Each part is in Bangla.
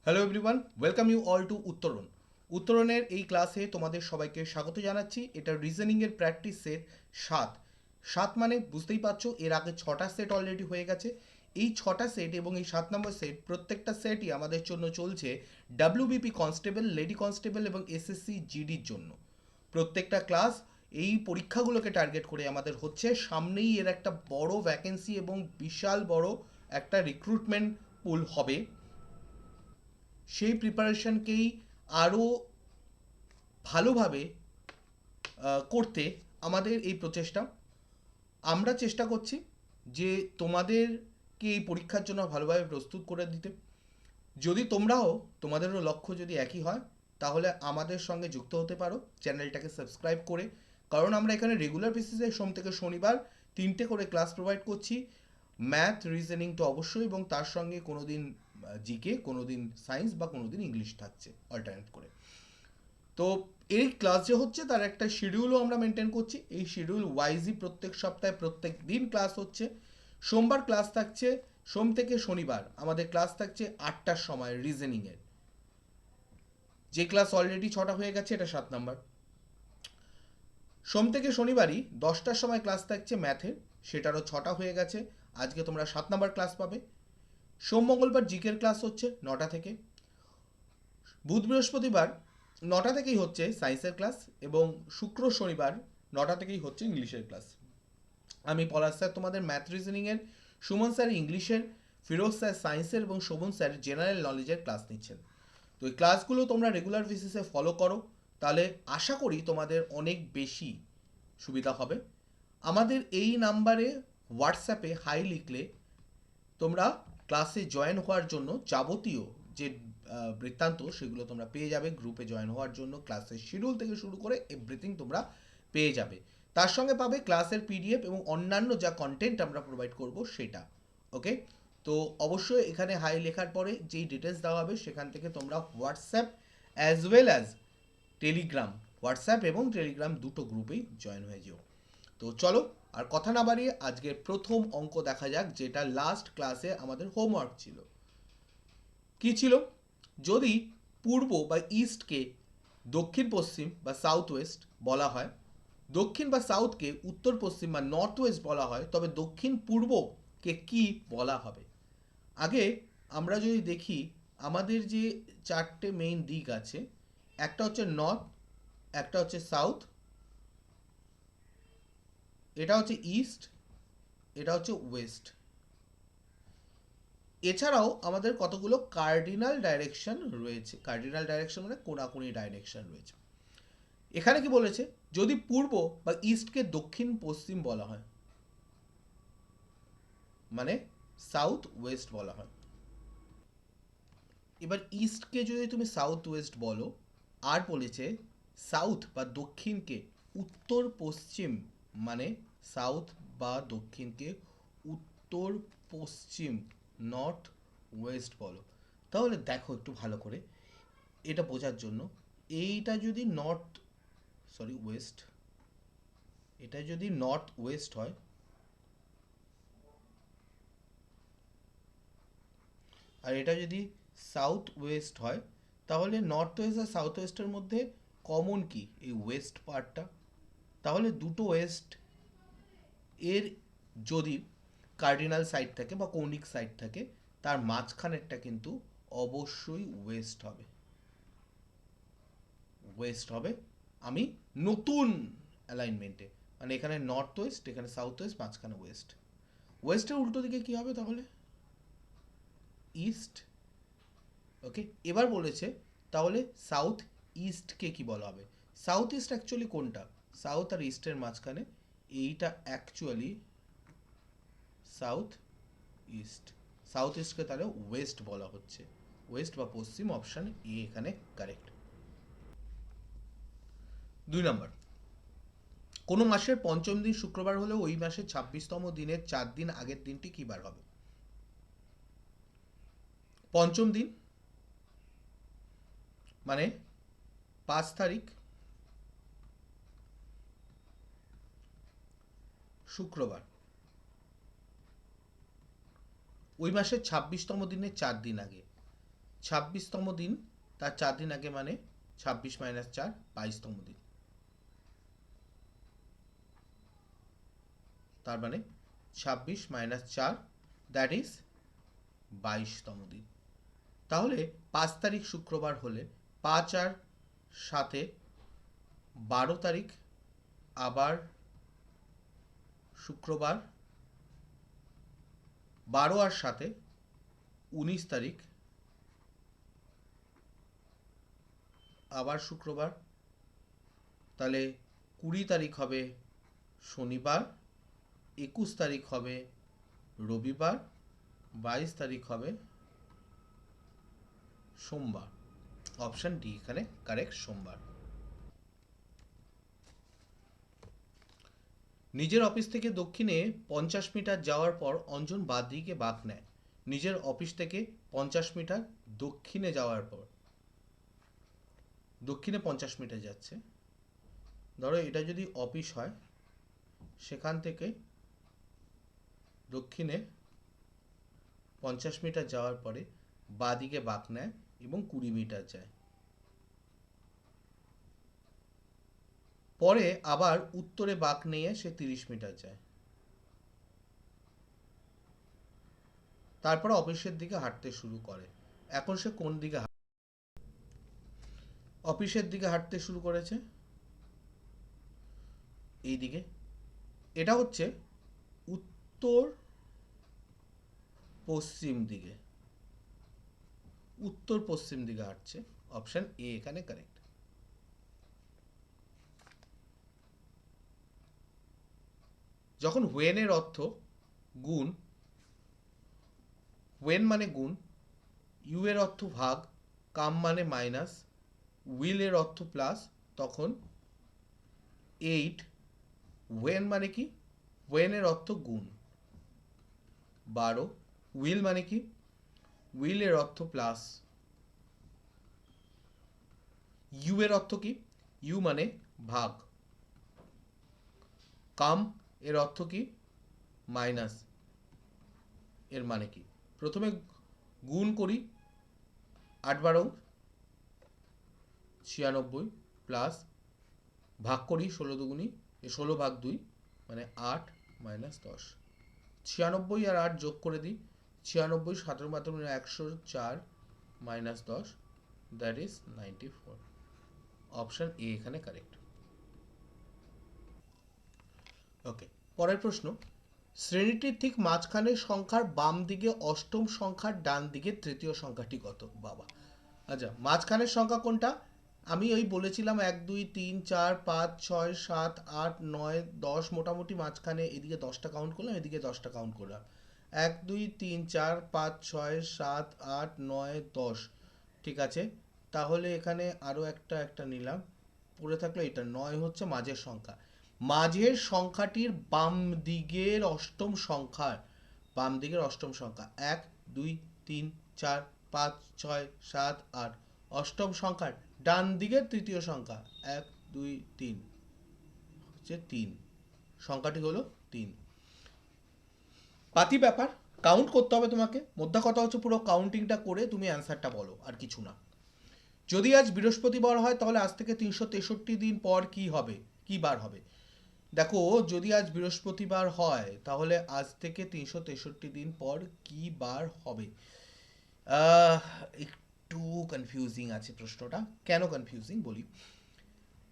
Hello everyone, welcome you all to Uttaran. উত্তরণের এই ক্লাসে তোমাদের সবাইকে স্বাগত জানাচ্ছি। এটা রিজনিংয়ের প্র্যাকটিসের সাত সাত মানে বুঝতেই পারছো, এর আগে ছটা সেট অলরেডি হয়ে গেছে। এই ছটা সেট এবং এই 7 নম্বর সেট, প্রত্যেকটা সেটই আমাদের জন্য চলছে ডাব্লিউবিপি কনস্টেবল, লেডি কনস্টেবল এবং এসএসসি জিডির জন্য। প্রত্যেকটা ক্লাস এই পরীক্ষাগুলোকে টার্গেট করে আমাদের হচ্ছে। সামনেই এর একটা বড় ভ্যাকেন্সি এবং বিশাল বড় একটা রিক্রুটমেন্ট পুল হবে। সেই প্রিপারেশনকেই আরও ভালোভাবে করতে আমাদের এই প্রচেষ্টা। আমরা চেষ্টা করছি যে তোমাদেরকে এই পরীক্ষার জন্য ভালোভাবে প্রস্তুত করে দিতে। যদি তোমরাও, তোমাদেরও লক্ষ্য যদি একই হয়, তাহলে আমাদের সঙ্গে যুক্ত হতে পারো চ্যানেলটাকে সাবস্ক্রাইব করে। কারণ আমরা এখানে রেগুলার বেসিসে সোম থেকে শনিবার 3টে করে ক্লাস প্রোভাইড করছি। ম্যাথ, রিজনিং তো অবশ্যই, এবং তার সঙ্গে কোনো দিন জিকে, কোনো দিন সায়েন্স বা কোনো দিন ইংলিশ থাকছে অল্টারনেট করে। তো এই ক্লাস যে হচ্ছে তার একটা শিডিউলও আমরা মেনটেন করছি। এই শিডিউল ওয়াইজই প্রত্যেক সপ্তাহে প্রত্যেক দিন ক্লাস হচ্ছে। সোমবার ক্লাস থাকছে, সোম থেকে শনিবার আমাদের ক্লাস থাকছে 8টার সময় রিজনিংয়ের। যে ক্লাস অলরেডি 6টা হয়ে গেছে, এটা 7 নম্বর। সোম থেকে শনিবারই 10টার সময় ক্লাস থাকছে ম্যাথের, সেটারও 6টা হয়ে গেছে। আজকে তোমরা 7 নম্বর ক্লাস পাবে। সোম মঙ্গলবার জিকের ক্লাস হচ্ছে 9টা থেকে। বুধ বৃহস্পতিবার 9টা থেকেই হচ্ছে সায়েন্সের ক্লাস, এবং শুক্র শনিবার 9টা থেকেই হচ্ছে ইংলিশের ক্লাস। আমি পলাশ স্যার তোমাদের ম্যাথ রিজনিংয়ের, সুমন স্যার ইংলিশের, ফিরোজ স্যার সায়েন্সের এবং শোভন স্যার জেনারেল নলেজের ক্লাস নিচ্ছেন। তো এই ক্লাসগুলো তোমরা রেগুলার বেসিসে ফলো করো, তাহলে আশা করি তোমাদের অনেক বেশি সুবিধা হবে। আমাদের এই নাম্বারে হোয়াটসঅ্যাপে হাই লিখলে তোমরা ক্লাসে জয়েন হওয়ার জন্য যাবতীয় যে বৃত্তান্ত সেগুলো তোমরা পেয়ে যাবে। গ্রুপে জয়েন হওয়ার জন্য ক্লাসের শিডিউল থেকে শুরু করে এভরিথিং তোমরা পেয়ে যাবে। তার সঙ্গে পাবে ক্লাসের পিডিএফ এবং অন্যান্য যা কন্টেন্ট আমরা প্রোভাইড করব সেটা। ওকে, তো অবশ্যই এখানে হাই লেখার পরে যেই ডিটেলস দেওয়া হবে সেখান থেকে তোমরা WhatsApp as well as Telegram, WhatsApp এবং টেলিগ্রাম দুটো গ্রুপেই জয়েন হয়ে যেও। তো চলো আর কথা না বাড়িয়ে আজকের প্রথম অঙ্ক দেখা যাক, যেটা লাস্ট ক্লাসে আমাদের হোমওয়ার্ক ছিল। কি ছিল? যদি পূর্ব বা ইস্টকে দক্ষিণ পশ্চিম বা সাউথ ওয়েস্ট বলা হয়, দক্ষিণ বা সাউথকে উত্তর পশ্চিম বা নর্থ ওয়েস্ট বলা হয়, তবে দক্ষিণ পূর্বকে কি বলা হবে? আগে আমরা যদি দেখি, আমাদের যে 4টে মেইন দিক আছে, একটা হচ্ছে নর্থ, একটা হচ্ছে সাউথ, এটা হচ্ছে ইস্ট, এটা হচ্ছে ওয়েস্ট। এছাড়াও আমাদের কতগুলো কার্ডিনাল ডাইরেকশন রয়েছে। কার্ডিনাল ডাইরেকশন মানে কোনাকুনি ডাইরেকশন রয়েছে। এখানে কি বলেছে? যদি পূর্ব বা ইস্টকে দক্ষিণ পশ্চিম বলা হয়, মানে সাউথ ওয়েস্ট বলা হয়। এবার ইস্টকে যদি তুমি সাউথ ওয়েস্ট বলো, আর বলেছে সাউথ বা দক্ষিণকে উত্তর পশ্চিম, মানে সাউথ বা দক্ষিণকে উত্তর পশ্চিম, নর্থ ওয়েস্ট বলো। তাহলে দেখো একটু ভালো করে এটা বোঝার জন্য, এইটা যদি নর্থ, সরি ওয়েস্ট, এটা যদি নর্থ ওয়েস্ট হয়, আর এটা যদি সাউথ ওয়েস্ট হয়, তাহলে নর্থ ওয়েস্ট আর সাউথ ওয়েস্টের মধ্যে কমন কি? এই ওয়েস্ট পার্টটা। তাহলে দুটো ওয়েস্ট এর যদি কার্ডিনাল সাইড থাকে বা কৌণিক সাইড থাকে, তার মাঝখানেরটা কিন্তু অবশ্যই ওয়েস্ট হবে। ওয়েস্ট হবে। আমি নতুন অ্যালাইনমেন্টে, মানে এখানে নর্থ ওয়েস্ট, এখানে সাউথ ওয়েস্ট, মাঝখানে ওয়েস্ট। ওয়েস্টের উল্টো দিকে কি হবে তাহলে? ইস্ট। ওকে, এবার বলেছে তাহলে সাউথ ইস্টকে কি বলা হবে? সাউথ ইস্ট অ্যাকচুয়ালি কোনটা? সাউথ আর ইস্টের মাঝখানে এইটা অ্যাকচুয়ালি সাউথ ইস্ট। সাউথ ইস্টকে তাহলে ওয়েস্ট বলা হচ্ছে। ওয়েস্ট বা পশ্চিম, অপশান এ এখানে কারেক্ট। 2 নম্বর, কোনো মাসের পঞ্চম দিন শুক্রবার হলেও ওই মাসের 26তম দিনের 4 দিন আগের দিনটি কি বার হবে? পঞ্চম দিন মানে 5 তারিখ শুক্রবার, ওই মাসের 26তম দিনের 4 দিন আগে। 26তম দিন, তার 4 দিন আগে, মানে 26 - 4 22তম দিন, তার মানে 26 - 4 দ্যাট ইজ 22তম দিন। তাহলে 5 তারিখ শুক্রবার হলে 5 আর 7 12 তারিখ আবার শুক্রবার, 12 আর 7 19 তারিখ আবার শুক্রবার, তাহলে 20 তারিখ হবে শনিবার, 21 তারিখ হবে রবিবার, 22 তারিখ হবে সোমবার। অপশন ডি এখানে কারেক্ট, সোমবার। নিজের অফিস থেকে দক্ষিণে 50 মিটার যাওয়ার পর অঞ্জন বাঁ দিকে বাঁক নেয়। নিজের অফিস থেকে 50 মিটার দক্ষিণে যাওয়ার পর, দক্ষিণে 50 মিটার যাচ্ছে, ধরো এটা যদি অফিস হয়, সেখান থেকে দক্ষিণে 50 মিটার যাওয়ার পরে বাঁ দিকে বাঁক নেয় এবং 20 মিটার যায়, পরে আবার উত্তরে বাঁক নিয়ে সে 30 মিটার যায়, তারপর অফিসের দিকে হাঁটতে শুরু করে। এখন সে কোন দিকে অফিসের দিকে হাঁটতে শুরু করেছে? এই দিকে। এটা হচ্ছে উত্তর পশ্চিম দিকে, উত্তর পশ্চিম দিকে হাঁটছে। অপশন এ এখানে কারেক্ট। যখন হোয়েন এর অর্থ গুণ, হোয়েন মানে গুণ, ইউ এর অর্থ ভাগ, কাম মানে মাইনাস, উইল এর অর্থ প্লাস, তখন 8, হোয়েন মানে কি? হোয়েন এর অর্থ গুণ, 12, উইল মানে কি? উইল এর অর্থ প্লাস, ইউ এর অর্থ কি? ইউ মানে ভাগ, কাম এর অর্থ কি? মাইনাস, এর মানে কি? প্রথমে গুণ করি, 8 12 96, প্লাস ভাগ করি 16 দুগুণি 16 ভাগ 2 মানে 8 মাইনাস 10, 96 আর 8 যোগ করে দিই, 96 17 মাধ্যমে 104 minus 10 that is 94। Option A এখানে কারেক্ট। ওকে, পরের প্রশ্ন, শ্রেণীটির ঠিক মাঝখানের সংখ্যার বাম দিকে অষ্টম সংখ্যার ডান দিকে তৃতীয় সংখ্যাটি কত? বাবা, আচ্ছা মাঝখানের সংখ্যা কোনটা? আমি ওই বলেছিলাম 1 2 3 4 5 6 7 8 9 10, মোটামুটি মাঝখানে এদিকে 10টা কাউন্ট করলাম, এদিকে 10টা কাউন্ট করলাম, 1 2 3 4 5 6 7 8 9 10, ঠিক আছে। তাহলে এখানে আরও একটা নিলাম, পড়ে থাকলো এটা 9 হচ্ছে মাঝের সংখ্যা। মাঝের সংখ্যাটির বাম দিকের অষ্টম সংখ্যা, বাম দিকের অষ্টম সংখ্যা 1 2 3 4 5 6 7 8, অষ্টম সংখ্যার ডান দিকের তৃতীয় সংখ্যা 1 2 3 হচ্ছে 3, সংখ্যাটি হলো 3। পাতি ব্যাপার, কাউন্ট করতে হবে তোমাকে, মোদ্দা কথা হচ্ছে পুরো কাউন্টিংটা করে তুমি অ্যান্সারটা বলো, আর কিছু না। যদি আজ বৃহস্পতিবার হয় তাহলে আজ থেকে 363 দিন পর কি হবে, কি বার হবে? দেখো, যদি আজ বৃহস্পতিবার হয় তাহলে আজ থেকে 363 দিন পর কি বার হবে? একটু কনফিউজিং আছে প্রশ্নটা। কেন কনফিউজিং বলি,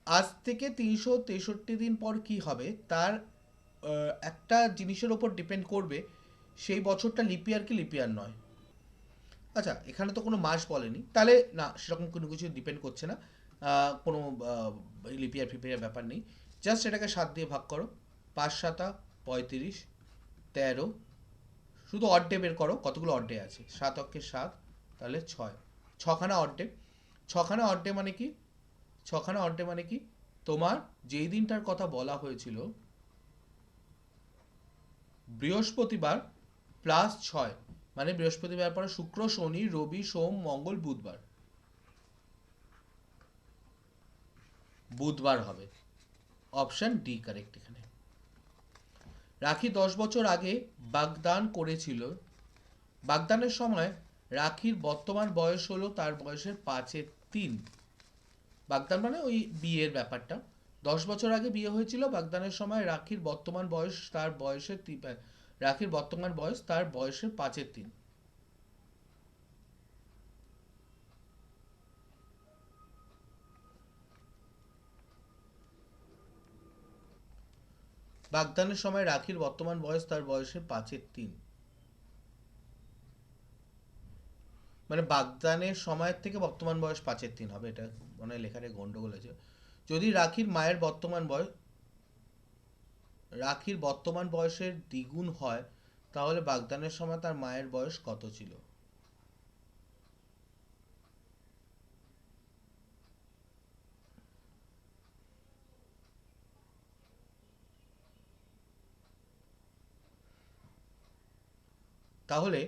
আজ থেকে 363 দিন পর কি হবে তার একটা জিনিসের ওপর ডিপেন্ড করবে, সেই বছরটা লিপিয়ার কি লিপিয়ার নয়। আচ্ছা, এখানে তো কোনো মাস বলেনি, তাহলে না, সেরকম কোনো কিছু ডিপেন্ড করছে না, কোনো লিপিয়ার ফিপিয়ার ব্যাপার নেই। জাস্ট এটাকে 7 দিয়ে ভাগ করো, 5 7 35, 13, শুধু অড ডে বের করো, কতগুলো অড ডে আছে, 7 অক্ষে 7, তাহলে 6, ছখানা অড ডে। ছখানা অড ডে মানে কি? ছখানা অড ডে মানে কি? তোমার যেই দিনটার কথা বলা হয়েছিল, বৃহস্পতিবার প্লাস 6, মানে বৃহস্পতিবার পরে শুক্র শনি রবি সোম মঙ্গল বুধবার, বুধবার হবে। অপশন ডি কারেক্ট এখানে। রাখি 10 বছর আগে বাগদান করেছিল, বাগদানের সময় রাখির বর্তমান বয়স হলো তার বয়সের 5/3। বাগদান মানে ওই বিয়ের ব্যাপারটা। 10 বছর আগে বিয়ে হয়েছিল, বাগদানের সময় রাখির বর্তমান বয়স তার বয়সের রাখির বর্তমান বয়স তার বয়সের 5/3। বাগদানের সময় রাখির বর্তমান বয়স তার বয়সের 5/3, মানে বাগদানের সময়ের থেকে বর্তমান বয়স 5/3 হবে। এটা মনে হয় লেখাটা গন্ডগোল আছে। যদি রাখির মায়ের বর্তমান বয়স রাখির বর্তমান বয়সের দ্বিগুণ হয়, তাহলে বাগদানের সময় তার মায়ের বয়স কত ছিল? তাহলে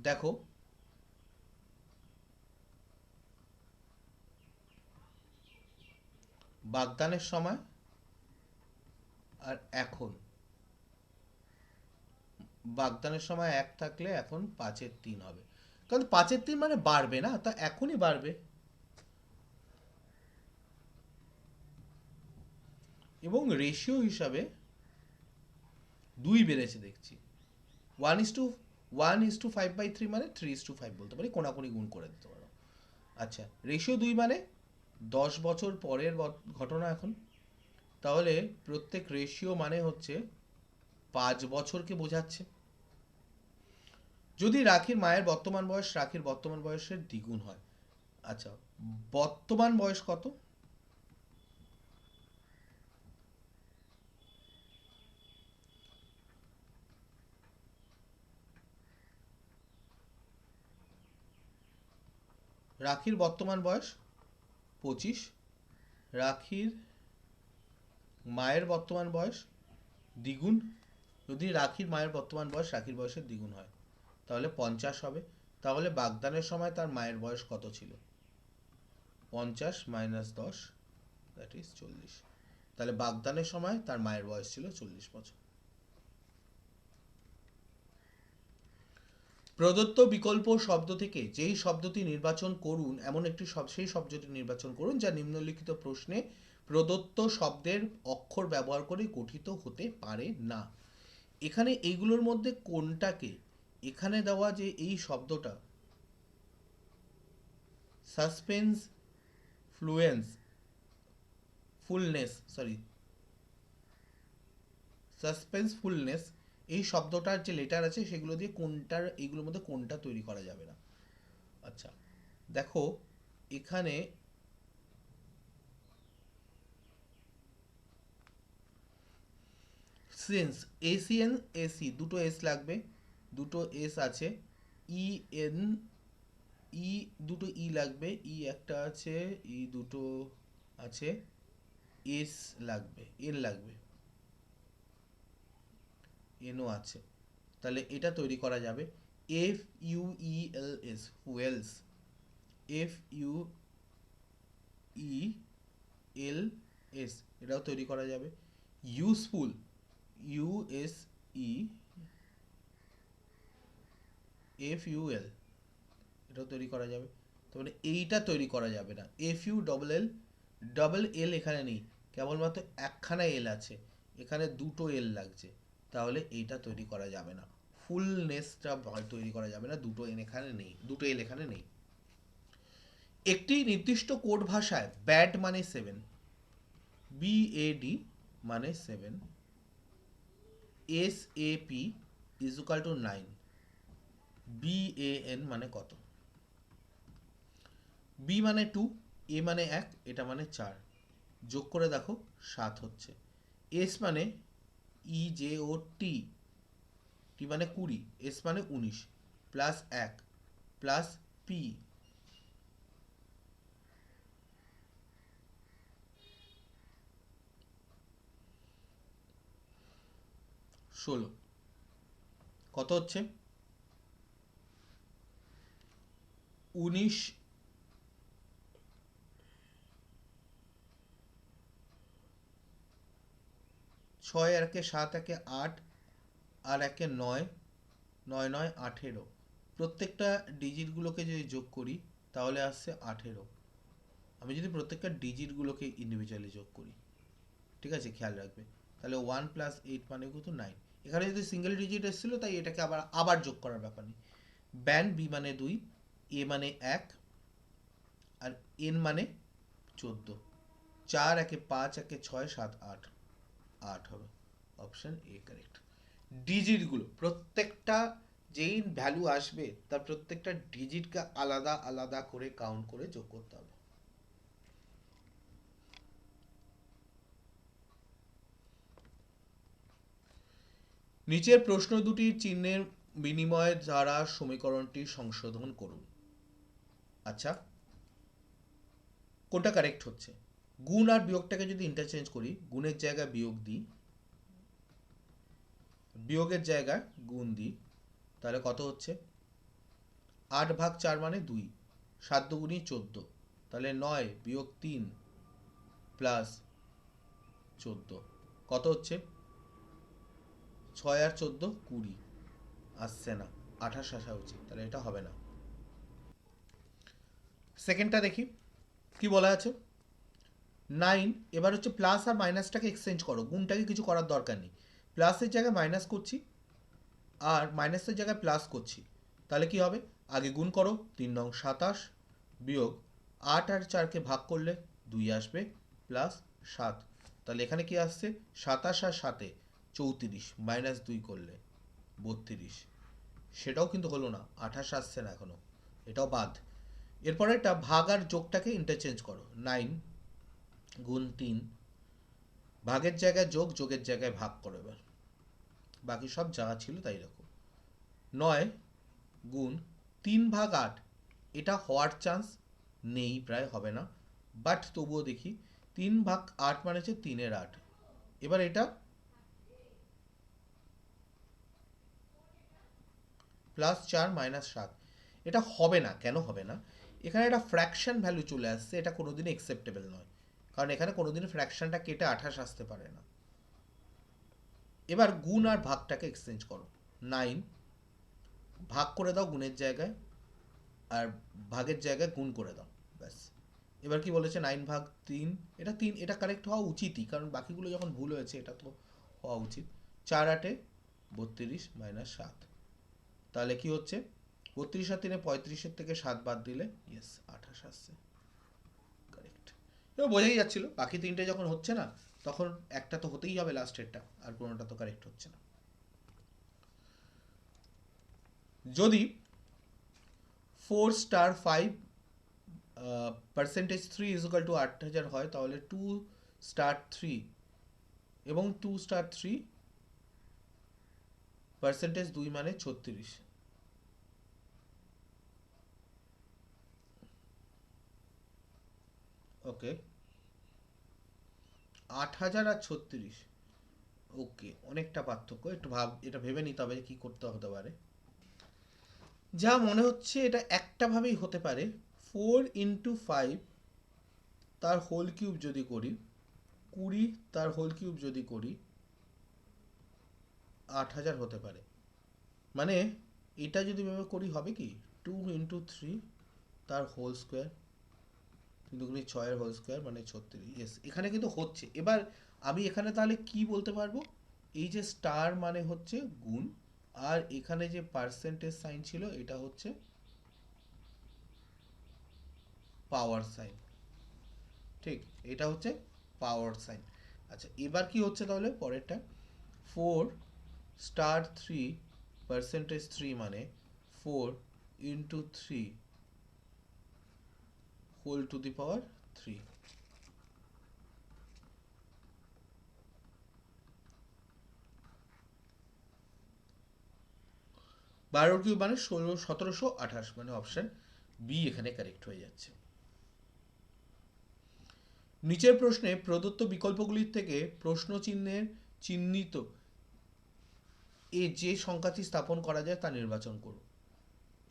দেখো, বাগদানের সময় আর এখন, বাগদানের সময় 1 থাকলে এখন 5/3 হবে, কারণ 5/3 মানে বাড়বে না, তা এখনই বাড়বে। এবং রেশিও হিসাবে 2 বেড়েছে দেখছি। 1:5/3 মানে 3:5 বলতে পারি, কোনাকুনি গুণ করে দিতে পারো। আচ্ছা, রেশিও 2 মানে 10 বছর পরের ঘটনা এখন। তাহলে প্রত্যেক রেশিও মানে হচ্ছে 5 বছরকে বোঝাচ্ছে। যদি রাখির মায়ের বর্তমান বয়স রাখির বর্তমান বয়সের দ্বিগুণ হয়, আচ্ছা, বর্তমান বয়স কত? রাখির বর্তমান বয়স 25, রাখির মায়ের বর্তমান বয়স দ্বিগুণ। যদি রাখির মায়ের বর্তমান বয়স রাখির বয়সের দ্বিগুণ হয়, তাহলে 50 হবে। তাহলে বাগদানের সময় তার মায়ের বয়স কত ছিল? 50 মাইনাস 10, দ্যাট ইজ 40। তাহলে বাগদানের সময় তার মায়ের বয়স ছিল 40 বছর। প্রদত্ত বিকল্প শব্দ থেকে যেই শব্দটি নির্বাচন করুন, এমন একটি সেই শব্দটি নির্বাচন করুন যা নিম্নলিখিত প্রশ্নে প্রদত্ত শব্দের অক্ষর ব্যবহার করে গঠিত হতে পারে না। এখানে এইগুলোর মধ্যে কোনটাকে, এখানে দেওয়া যে এই শব্দটা সাসপেন্স ফ্লুয়েন্স ফুলনেস সরি সাসপেন্সফুলনেস, এই শব্দটার যে লেটার আছে সেগুলো দিয়ে কোনটার, এইগুলোর মধ্যে কোনটা তৈরি করা যাবে না। আচ্ছা, দেখো এখানে সিন্স, এসিএন এসি দুটো এস লাগবে, দুটো এস আছে। ই এন ই দুটো ই লাগবে, ই একটা আছে, ই দুটো আছে, এস লাগবে, এন লাগবে, এনও আছে। তাহলে এটা তৈরি করা যাবে। FUELS ফুয়েলস, FUELS এটাও তৈরি করা যাবে। ইউজফুল, USEFUL এটাও তৈরি করা যাবে। তাহলে এইটা তৈরি করা যাবে না। FULL, ডাবল এল এখানে নেই, কেবলমাত্র একখানা এল আছে, এখানে দুটো এল লাগছে, তাহলে এইটা তৈরি করা যাবে না। ফুলনেসটা তৈরি করা যাবে না, দুটো এন এখানে নেই, দুটো এল এখানে নেই। একটি নির্দিষ্ট কোড ভাষায় ব্যাড মানে 7, BAD মানে 7, SAP = 9, BAN মানে কত? B মানে 2, A মানে 1, এটা মানে 4, যোগ করে দেখো 7 হচ্ছে। S মানে EJOT, T মানে 20, S মানে 19, প্লাস 1 প্লাস P 16, কত হচ্ছে? 19, 6 আর 1 7, 1 8, আর 1 9, 9 9 18, প্রত্যেকটা ডিজিটগুলোকে যদি যোগ করি তাহলে আসছে 18। আমি যদি প্রত্যেকটা ডিজিটগুলোকে ইন্ডিভিজুয়ালি যোগ করি, ঠিক আছে, খেয়াল রাখবে, তাহলে 1+8 মানে কিন্তু 9। এখানে যদি সিঙ্গেল ডিজিট এসেছিল তাই এটাকে আবার আবার যোগ করার ব্যাপার নেই। ব্যান বি মানে 2, এ মানে 1, আর এন মানে 14। 4 একে 5, একে 6, 7, 8, 8 হবে। Option A correct. ডিজিটগুলো প্রত্যেকটা যেই ভ্যালু আসবে তার প্রত্যেকটা ডিজিটকে আলাদা আলাদা করে কাউন্ট করে যোগ করতে হবে। নিচের প্রশ্ন দুটির চিহ্নের বিনিময় দ্বারা সমীকরণটি সংশোধন করুন। আচ্ছা, কোনটা কারেক্ট হচ্ছে? গুণ আর বিয়োগটাকে যদি ইন্টারচেঞ্জ করি, গুণের জায়গায় বিয়োগ দিই, বিয়োগের জায়গায় গুণ দিই, তাহলে কত হচ্ছে? 8/4 মানে 2, 7 দুগুণী 14, তাহলে 9 বিয়োগ 3 প্লাস 14 কত হচ্ছে? 6 আর 14 20, আসছে না, 28 আসা উচিত, তাহলে এটা হবে না। সেকেন্ডটা দেখি কি বলা আছে। 9, এবার হচ্ছে প্লাস আর মাইনাসটাকে এক্সচেঞ্জ করো, গুণটাকে কিছু করার দরকার নেই, প্লাসের জায়গায় মাইনাস করছি আর মাইনাসের জায়গায় প্লাস করছি, তাহলে কি হবে? আগে গুণ করো, 3 নং 27 বিয়োগ 8 আর 4কে ভাগ করলে 2 আসবে প্লাস 7, তাহলে এখানে কি আসছে? 27 আর 7-এ 34 মাইনাস 2 করলে 32, সেটাও কিন্তু হলো না, 28 আসছে না এখনো, এটাও বাদ। এরপরে একটা ভাগ আর যোগটাকে ইন্টারচেঞ্জ করো, 9 গুণ 3, ভাগের জায়গায় যোগ, যোগের জায়গায় ভাগ করো, এবার বাকি সব যা ছিল তাই রাখো। 9 গুণ 3/8, এটা হওয়ার চান্স নেই, প্রায় হবে না, বাট তবুও দেখি। 3/8 মানে হচ্ছে 3-এর 8, এবার এটা +4 - 7, এটা হবে না। কেন হবে না? এখানে একটা ফ্র্যাকশন ভ্যালু চলে আসছে, এটা কোনোদিনই অ্যাকসেপ্টেবল নয়, কারণ এখানে কোনোদিনই ফ্র্যাকশনটা কেটে 28 আসতে পারে না। এবার গুণ আর ভাগটাকে এক্সচেঞ্জ করো, 9 ভাগ করে দাও গুণের জায়গায়, আর ভাগের জায়গায় গুণ করে দাও, ব্যাস। এবার কি বলেছে? 9/3, এটা 3, এটা কারেক্ট হওয়া উচিতই, কারণ বাকিগুলো যখন ভুল হয়েছে এটা তো হওয়া উচিত। 4 × 8 = 32 - 7, তাহলে কি হচ্ছে? 32 আর 3-এ 35-এর থেকে 7 বাদ দিলে ইয়েস 28 আসছে, কারেক্ট। এবার বোঝাই যাচ্ছিল বাকি তিনটে যখন হচ্ছে না তখন একটা তো হতেই হবে, লাস্টেরটা, আর কোনোটা তো কারেক্ট হচ্ছে না। যদি 4*5 %3 = 8000 হয়, তাহলে 2*3 এবং 2*3 %2 মানে 36। ওকে, 8000 আর 36, ওকে, অনেকটা পার্থক্য, একটু এটা ভেবে নিতে হবে কি করতে হতে পারে। যা মনে হচ্ছে এটা একটা ভাবেই হতে পারে, 4 × 5 তার হোল কিউব যদি করি, 20 তার হোল কিউব যদি করি, 8000 হতে পারে। মানে এটা যদি ভাবে করি হবে কি, 2 × 3 তার হোল স্কোয়ার, 3×6 এর হোল স্কোয়ার মানে 36, ইয়েস, এখানে কিন্তু হচ্ছে। এবার আমি এখানে তাহলে কি বলতে পারবো? এই যে স্টার মানে হচ্ছে গুণ, আর এখানে যে পার্সেন্টেজ সাইন ছিল এটা হচ্ছে পাওয়ার সাইন, ঠিক, এটা হচ্ছে পাওয়ার সাইন। আচ্ছা, এবার কি হচ্ছে তাহলে পরেরটা? 4*3 %3 মানে 4 × 3 whole to the power 3। 12 cube মানে 1728, মানে অপশন বি এখানে কারেক্ট হয়ে যাচ্ছে। নিচের প্রশ্নে প্রদত্ত বিকল্পগুলির থেকে প্রশ্ন চিহ্নের চিহ্নিত এ যে সংখ্যাটি স্থাপন করা যায় তা নির্বাচন করুন।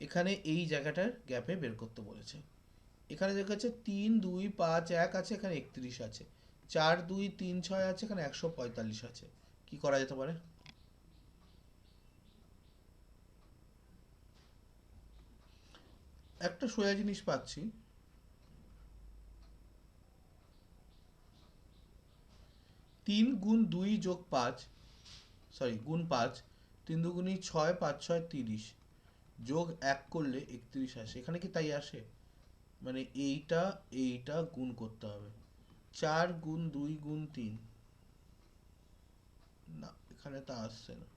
এখানে এই জায়গাটার গ্যাপে বের করতে বলেছে। এখানে দেখাচ্ছে 3 2 5 1 আছে, এখানে 31 আছে, 4 2 3 6 আছে, এখানে 145 আছে। কি করা যেতে পারে? একটা সোজা জিনিস পাচ্ছি, 3 × 2 + 5, সরি গুণ 5, 3 × 2 = 6, 5 × 6 = 30, যোগ 1 করলে 31 আসে। এখানে কি তাই আসে? মানে এইটা এইটা গুণ করতে হবে, 4 × 2 × 3, না এখানে তা আসছে না।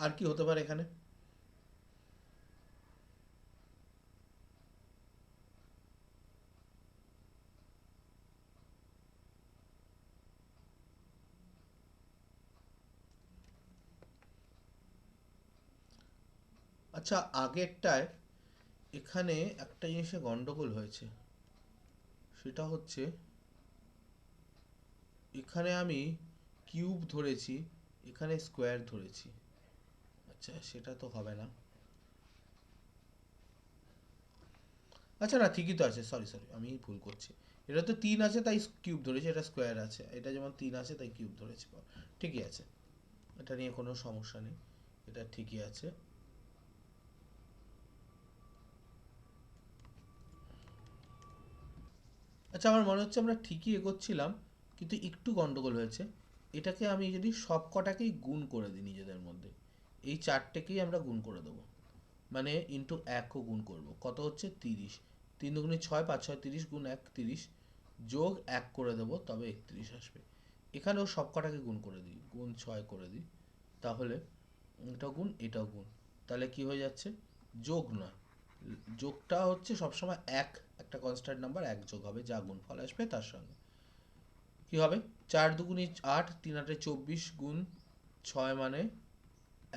আর কি হতে পারে এখানে? আচ্ছা, আগেরটায় এখানে একটা জিনিসে গন্ডগোল হয়েছে, সেটা হচ্ছে এখানে আমি কিউব ধরেছি, এখানে স্কোয়ার ধরেছি। আচ্ছা সেটা তো হবে না। আচ্ছা না, ঠিকই তো আছে, সরি সরি আমি ভুল করছি। এটা তো 3 আছে তাই কিউব ধরেছি, এটা স্কোয়ার আছে, এটা যেমন 3 আছে তাই কিউব ধরেছি। ঠিকই আছে, এটা নিয়ে কোনো সমস্যা নেই, এটা ঠিকই আছে। আচ্ছা, আমার মনে হচ্ছে আমরা ঠিকই এগোচ্ছিলাম, কিন্তু একটু গন্ডগোল হয়েছে। এটাকে আমি যদি সব কটাকেই গুণ করে দিই নিজেদের মধ্যে, এই চারটেকেই আমরা গুণ করে দেবো, মানে ইন্টু 1ও গুণ করব, কত হচ্ছে 30, 3 × 2 = 6, 5 × 6 = 30, গুণ 1 30, যোগ 1 করে দেবো, তবে 31 আসবে। এখানেও সব কটাকে গুণ করে দিই, গুণ 6 করে দিই, তাহলে এটাও গুণ এটাও গুণ, তাহলে কি হয়ে যাচ্ছে? যোগ নয়, যোগটা হচ্ছে সবসময় একটা কনস্ট্যান্ট নাম্বার 1 যোগ হবে, যা গুণফল আসবে তার সঙ্গে। কি হবে? 4 × 2 = 8, 3 × 8 = 24, গুণ 6 মানে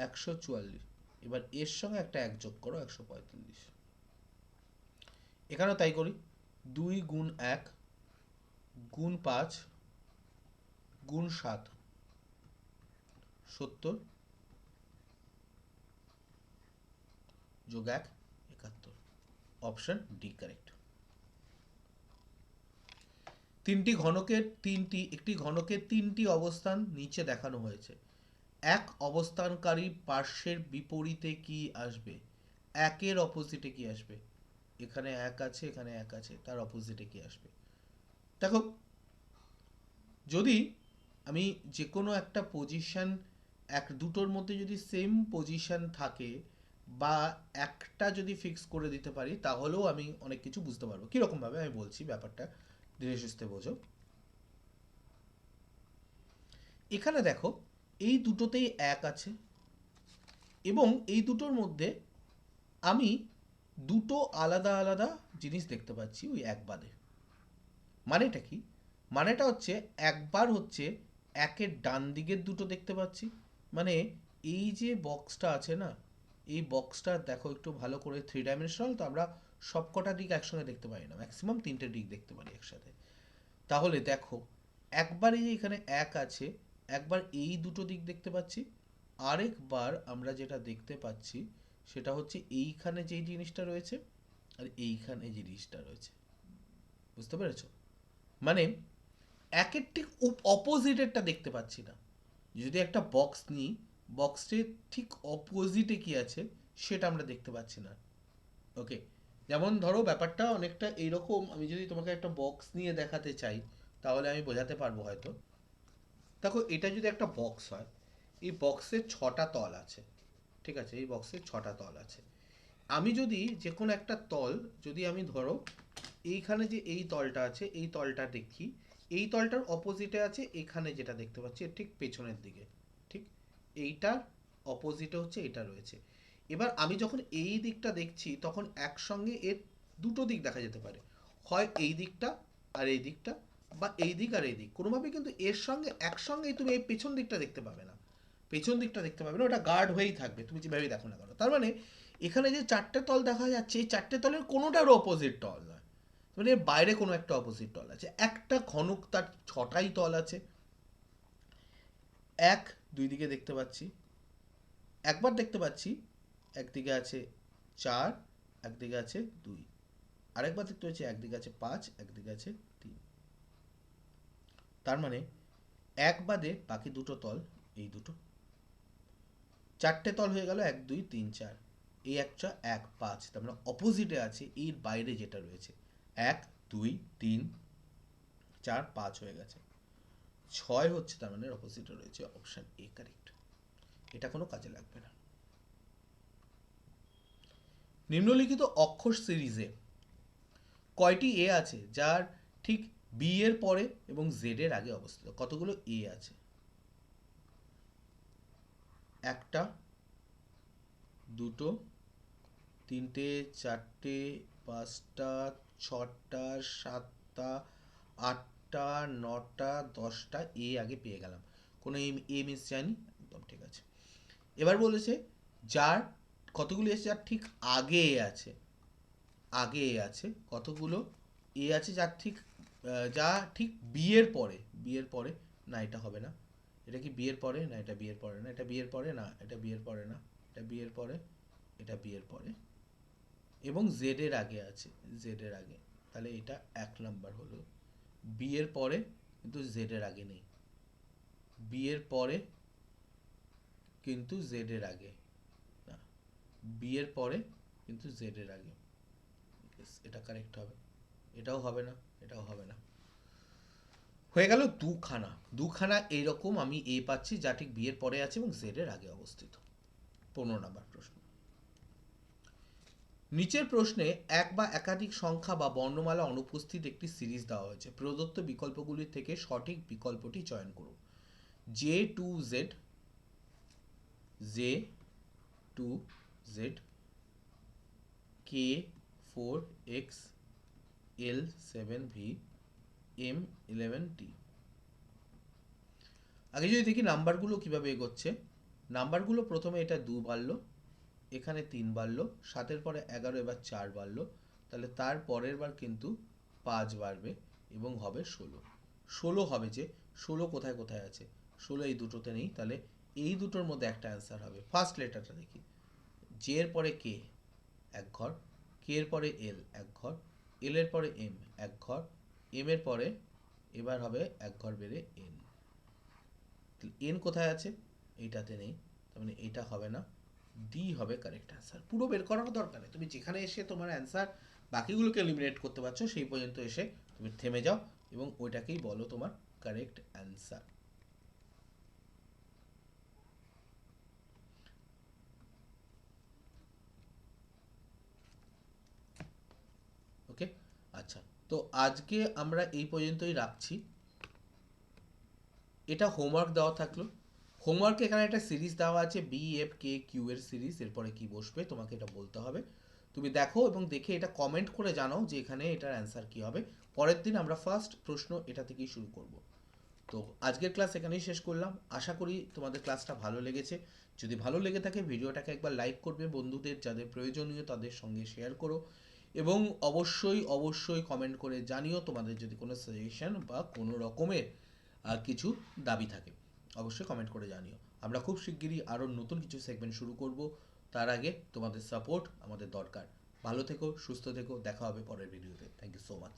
144। এবার এর সঙ্গে একটা 1 যোগ করো, 145। এখানেও তাই করি, 2 × 1 গুণ 5 গুণ 7, 70, যোগ 1 71। Option D correct. একটি ঘনকের 3টি অবস্থান নিচে দেখানো হয়েছে। এক অবস্থানকারী পার্শ্বের বিপরীতে কি আসবে? একের অপোজিটে কি আসবে? এখানে 1 আছে, এখানে 1 আছে, তার অপোজিটে কি আসবে? দেখো, যদি আমি যে কোনো একটা পজিশন, দুটোর মধ্যে যদি সেম পজিশন থাকে, বা একটা যদি ফিক্স করে দিতে পারি, তাহলেও আমি অনেক কিছু বুঝতে পারবো। কিরকম ভাবে আমি বলছি ব্যাপারটা, ধীরে সুস্থে বোঝো। এখানে দেখো, এই দুটোতেই 1 আছে, এবং এই দুটোর মধ্যে আমি দুটো আলাদা আলাদা জিনিস দেখতে পাচ্ছি ওই 1 বাদে। মানেটা কি? মানেটা হচ্ছে, একবার হচ্ছে 1-এর ডান দিকের দুটো দেখতে পাচ্ছি, মানে এই যে বক্সটা আছে না, এই বক্সটা দেখো একটু ভালো করে, 3 ডাইমেনশনাল তো, আমরা সবকটা দিক একসঙ্গে দেখতে পারি না, ম্যাক্সিমাম 3টে দিক দেখতে পারি একসাথে। তাহলে দেখো, একবার এই যে এখানে 1 আছে, একবার এই দুটো দিক দেখতে পাচ্ছি, আরেকবার আমরা যেটা দেখতে পাচ্ছি সেটা হচ্ছে এইখানে যে জিনিসটা রয়েছে, আর এইখানে যে জিনিসটা রয়েছে। বুঝতে পেরেছো? মানে একের ঠিক অপোজিটেরটা দেখতে পাচ্ছি না। যদি একটা বক্স নিই, বক্সের ঠিক অপোজিটে কি আছে সেটা আমরা দেখতে পাচ্ছি না। ওকে, যেমন ধরো ব্যাপারটা অনেকটা এইরকম, আমি যদি তোমাকে একটা বক্স নিয়ে দেখাতে চাই, তাহলে আমি বোঝাতে পারবো হয়তো। দেখো, এটা যদি একটা বক্স হয়, এই বক্সের 6টা তল আছে, ঠিক আছে, এই বক্সের 6টা তল আছে। আমি যদি যে কোনো একটা তল, যদি আমি ধরো এইখানে যে এই তলটা আছে, এই তলটা দেখি, এই তলটার অপোজিটে আছে এখানে যেটা দেখতে পাচ্ছি এর ঠিক পেছনের দিকে, ঠিক এইটার অপোজিটে হচ্ছে এটা রয়েছে। এবার আমি যখন এই দিকটা দেখছি, তখন একসঙ্গে এর দুটো দিক দেখা যেতে পারে, হয় এই দিকটা আর এই দিকটা, বা এই দিক আর এই দিক, কোনোভাবেই কিন্তু এর সঙ্গে একসঙ্গেই তুমি এই পেছন দিকটা দেখতে পাবে না। পেছন দিকটা দেখতে পাবে না, ওটা গার্ড হয়েই থাকবে, তুমি যেভাবেই দেখো না কেন। তার মানে এখানে যে 4টে তল দেখা যাচ্ছে, এই 4টে তলের কোনোটার অপোজিট তল নয়, মানে এর বাইরে কোনো একটা অপোজিট তল আছে। একটা ঘনক, তার 6টাই তল আছে, এক দুই দিকে দেখতে পাচ্ছি, একবার দেখতে পাচ্ছি একদিকে আছে 4, একদিকে আছে 2, আরেকবার দেখতে পাচ্ছি একদিকে আছে 5, একদিকে আছে 3। তার মানে 1 বাদে বাকি দুটো তল এই দুটো, 4টে তল হয়ে গেল 1 2 3 4, এই একটা 1 5, তার মানে অপোজিটে আছে এর বাইরে যেটা রয়েছে 1 2 3 4 5 হয়ে গেছে, 6 হচ্ছে তার মানে অপোজিটে রয়েছে অপশন এ কারেক্ট। এটা কোনো কাজে লাগবে না। নিম্নলিখিত অক্ষর সিরিজে কয়টি এ আছে যার ঠিক বি এর পরে এবং জেড এর আগে অবস্থিত? কতগুলো এ আছে? 1টা, 2টো, 3টে, 4টে, 5টা, 6টা, 7টা, 8টা, 9টা, 10টা এ আগে পেয়ে গেলাম, কোনো এ মিস যায়নি, একদম ঠিক আছে। এবার বলেছে যার কতগুলো এসে যার ঠিক আগে আছে, আগে এ আছে কতগুলো এ আছে যার ঠিক যা ঠিক বি এর পরে, বি এর পরে না, এটা হবে না, এটা কি বি এর পরে না, এটা বি এর পরে না, এটা বি এর পরে না, এটা বি এর পরে না, এটা বি এর পরে, এটা বি এর পরে এবং জেড এর আগে আছে, জেড এর আগে, তাহলে এটা 1 নাম্বার হলো। বি এর পরে কিন্তু জেড এর আগে নেই, বি এর পরে কিন্তু জেড এর আগে না, বি এর পরে কিন্তু জেড এর আগে, এটা কারেক্ট হবে। এটাও হবে না, এটাও হবে না। হয়ে গেল দুখানা, দুখানা এইরকম আমি এ পাচ্ছি যা ঠিক বি এর পরে আছে এবং জেড এর আগে অবস্থিত। 15 নম্বর প্রশ্ন। নিচের প্রশ্নে এক বা একাধিক সংখ্যা বা বর্ণমালা অনুপস্থিত একটি সিরিজ দেওয়া হয়েছে, প্রদত্ত বিকল্পগুলি থেকে সঠিক বিকল্পটি চয়ন করুন। J to Z, J to Z, K 4x, L 7v, M 11t। আগে যদি দেখি নাম্বারগুলো কিভাবে এগোচ্ছে, নাম্বারগুলো প্রথমে এটা 2 বাড়লো, এখানে 3 বাড়লো, 7-এর পরে 11, এবার 4 বাড়লো, তাহলে তার পরের বার কিন্তু 5 বাড়বে এবং হবে 16। 16 হবে যে 16 কোথায় কোথায় আছে, 16 এই দুটোতে নেই, তাহলে এই দুটোর মধ্যে একটা অ্যান্সার হবে। ফার্স্ট লেটারটা দেখি, জে এর পরে কে 1 ঘর, কে এর পরে এল 1 ঘর, এল এর পরে এম 1 ঘর, এম এর পরে এবার হবে 1 ঘর বেড়ে এন। এন কোথায় আছে, এইটাতে নেই, তার মানে এটা হবে না, ডি হবে কারেক্ট অ্যান্সার। পুরো বের করার দরকার নেই, তুমি যেখানে এসে তোমার অ্যান্সার বাকিগুলোকে এলিমিনেট করতে পারছো সেই পর্যন্ত এসে তুমি থেমে যাও এবং ওইটাকেই বলো তোমার কারেক্ট অ্যান্সার। ওকে, আচ্ছা, তো আজকে আমরা এই পর্যন্তই রাখছি। এটা হোমওয়ার্ক দেওয়া থাকলো। হোমওয়ার্কে এখানে একটা সিরিজ দেওয়া আছে বি এফ কে কিউ এর সিরিজ, এরপরে কি বসবে তোমাকে এটা বলতে হবে। তুমি দেখো এবং দেখে এটা কমেন্ট করে জানাও যে এখানে এটার অ্যান্সার কি হবে। পরের দিন আমরা ফার্স্ট প্রশ্ন এটা থেকেই শুরু করব। তো আজকের ক্লাস এখানেই শেষ করলাম, আশা করি তোমাদের ক্লাসটা ভালো লেগেছে। যদি ভালো লেগে থাকে ভিডিওটাকে একবার লাইক করবে, বন্ধুদের যাদের প্রয়োজনীয় তাদের সঙ্গে শেয়ার করো এবং অবশ্যই অবশ্যই কমেন্ট করে জানিও তোমাদের যদি কোনো সাজেশন বা কোনো রকমের কিছু দাবি থাকে, অবশ্যই কমেন্ট করে জানিও। আমরা খুব শিগগিরই আরও নতুন কিছু সেগমেন্ট শুরু করব, তার আগে তোমাদের সাপোর্ট আমাদের দরকার। ভালো থেকো, সুস্থ থেকো, দেখা হবে পরের ভিডিওতে। Thank you so much.